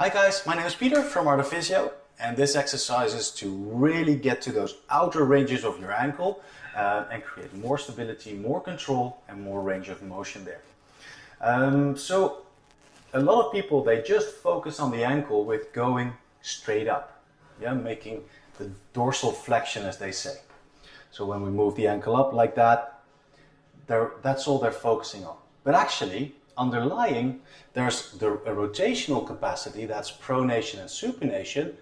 Hi guys, my name is Peter from Art of Physio, and this exercise is to really get to those outer ranges of your ankle and create more stability, more control and more range of motion there. So a lot of people, they just focus on the ankle with going straight up, making the dorsal flexion as they say. So when we move the ankle up like that, that's all they're focusing on. But actually, underlying, there's a rotational capacity, that's pronation and supination,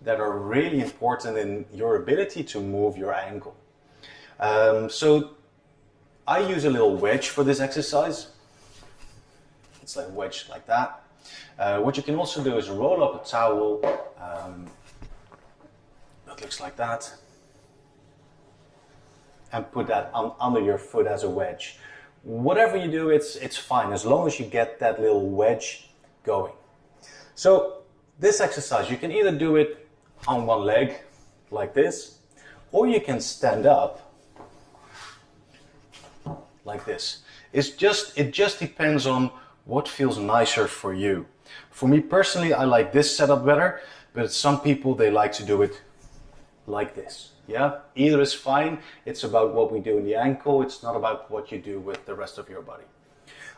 that are really important in your ability to move your ankle. So I use a little wedge for this exercise. It's like a wedge like that. What you can also do is roll up a towel that looks like that and put that under your foot as a wedge. Whatever you do, it's fine as long as you get that little wedge going. So this exercise, you can either do it on one leg like this, or you can stand up like this. It just depends on what feels nicer for you. For me personally, I like this setup better, but some people, they like to do it like this. Yeah, either is fine. It's about what we do in the ankle. It's not about what you do with the rest of your body.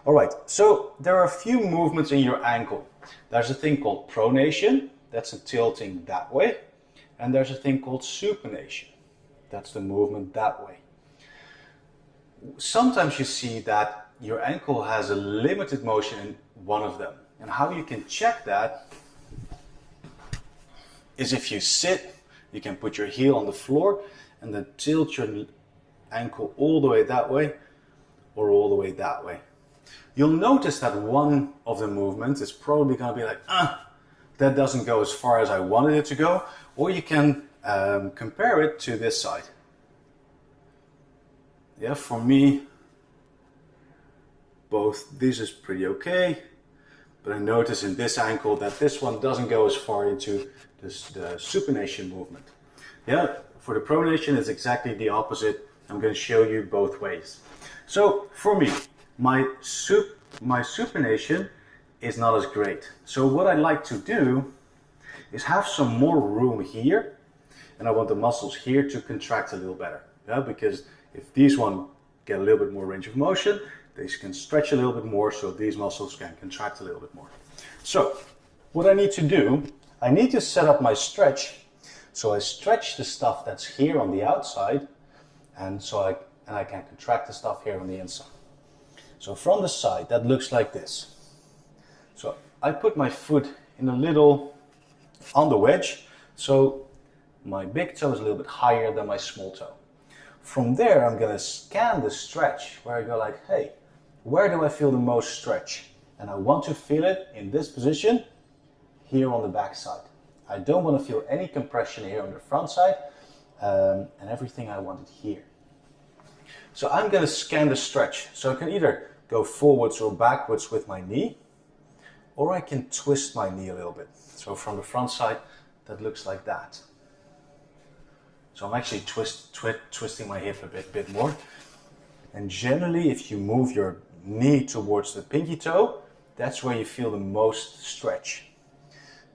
All right, so there are a few movements in your ankle. There's a thing called pronation, that's a tilting that way. And there's a thing called supination, that's the movement that way. Sometimes you see that your ankle has a limited motion in one of them. And how you can check that is if you sit, you can put your heel on the floor and then tilt your ankle all the way that way or all the way that way. You'll notice that one of the movements is probably going to be like, that doesn't go as far as I wanted it to go. Or you can compare it to this side. Yeah, for me, both this is pretty okay. But I notice in this ankle that this one doesn't go as far into the supination movement. Yeah, for the pronation it's exactly the opposite. I'm going to show you both ways. So for me, my supination is not as great. So what I like to do is have some more room here, and I want the muscles here to contract a little better. Yeah, because if these one get a little bit more range of motion, they can stretch a little bit more, so these muscles can contract a little bit more. So what I need to do, I need to set up my stretch. So I stretch the stuff that's here on the outside, and I can contract the stuff here on the inside. So from the side, that looks like this. So I put my foot in a little on the wedge, so my big toe is a little bit higher than my small toe. From there, I'm going to scan the stretch, where I go like, hey, where do I feel the most stretch? And I want to feel it in this position, here on the back side. I don't want to feel any compression here on the front side, and everything I want it here. So I'm going to scan the stretch. So I can either go forwards or backwards with my knee, or I can twist my knee a little bit. So from the front side, that looks like that. So I'm actually twisting my hip a bit more. And generally, if you move your knee towards the pinky toe, that's where you feel the most stretch.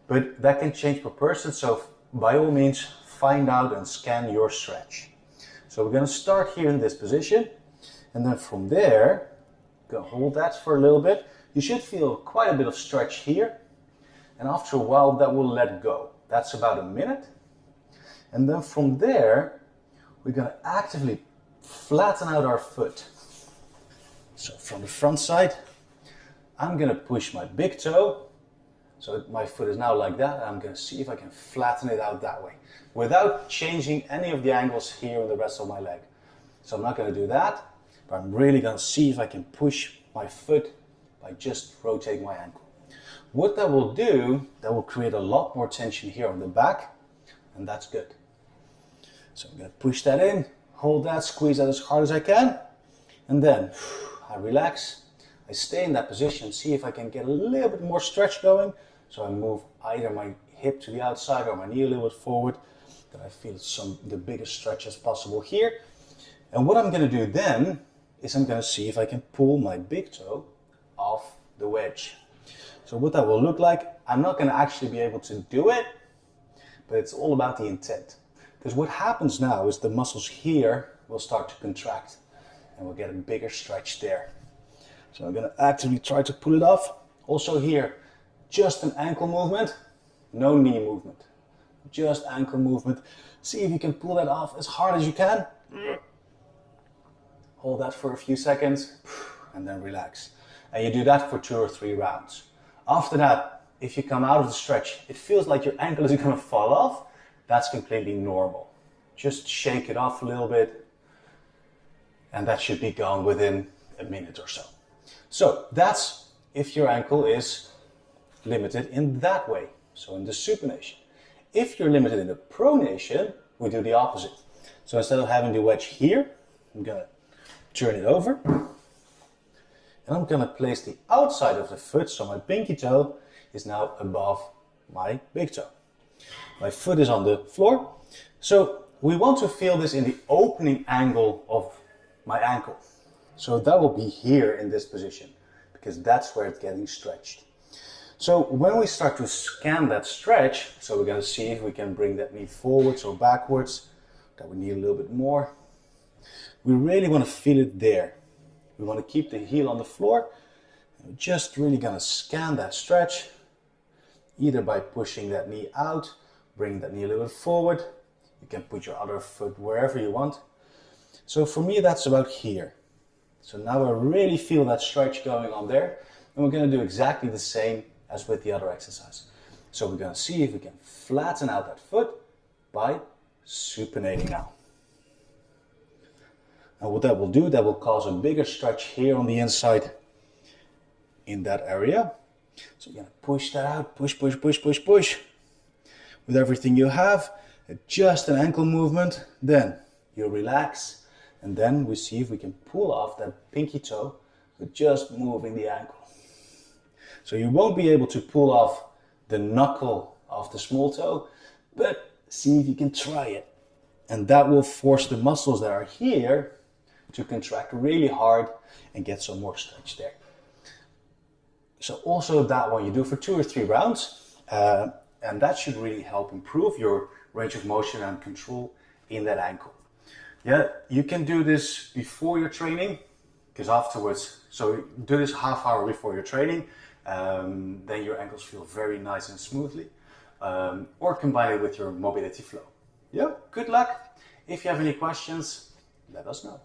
But that can change per person, so by all means, find out and scan your stretch. So we're going to start here in this position, and then from there, go hold that for a little bit. You should feel quite a bit of stretch here, and after a while that will let go. That's about a minute. And then from there, we're going to actively flatten out our foot. So from the front side, I'm going to push my big toe. So my foot is now like that, and I'm going to see if I can flatten it out that way without changing any of the angles here in the rest of my leg. So I'm not going to do that, but I'm really going to see if I can push my foot by just rotating my ankle. What that will do, that will create a lot more tension here on the back, and that's good. So I'm going to push that in, hold that, squeeze that as hard as I can, and then I relax. I stay in that position, see if I can get a little bit more stretch going. So I move either my hip to the outside or my knee a little bit forward, that I feel the biggest stretch as possible here. And what I'm going to do then is I'm going to see if I can pull my big toe off the wedge. So what that will look like, I'm not going to actually be able to do it, but it's all about the intent. Because what happens now is the muscles here will start to contract and we'll get a bigger stretch there. So I'm going to actively try to pull it off. Also here, just an ankle movement, no knee movement. Just ankle movement. See if you can pull that off as hard as you can. Hold that for a few seconds and then relax. And you do that for 2 or 3 rounds. After that, if you come out of the stretch, it feels like your ankle is going to fall off. That's completely normal. Just shake it off a little bit and that should be gone within a minute or so. So that's if your ankle is limited in that way, so in the supination. If you're limited in the pronation, we do the opposite. So instead of having the wedge here, I'm going to turn it over. And I'm going to place the outside of the foot, so my pinky toe is now above my big toe. My foot is on the floor. So we want to feel this in the opening angle of my ankle. So that will be here in this position, because that's where it's getting stretched. So when we start to scan that stretch, so we're going to see if we can bring that knee forwards or backwards, that we need a little bit more. We really want to feel it there. We want to keep the heel on the floor. We're just really going to scan that stretch, either by pushing that knee out, bring that knee a little bit forward. You can put your other foot wherever you want. So for me, that's about here. So now I really feel that stretch going on there. And we're going to do exactly the same as with the other exercise. So we're going to see if we can flatten out that foot by supinating now. And what that will do, that will cause a bigger stretch here on the inside in that area. So you're going to push that out, push, push, push, push, push. With everything you have, just an ankle movement, then you relax, and then we see if we can pull off that pinky toe with just moving the ankle. So you won't be able to pull off the knuckle of the small toe, but see if you can try it. And that will force the muscles that are here to contract really hard and get some more stretch there. So also that one you do for 2 or 3 rounds, and that should really help improve your range of motion and control in that ankle. Yeah, you can do this before your training, because afterwards, so do this half hour before your training, then your ankles feel very nice and smoothly, or combine it with your mobility flow. Yeah, good luck. If you have any questions, let us know.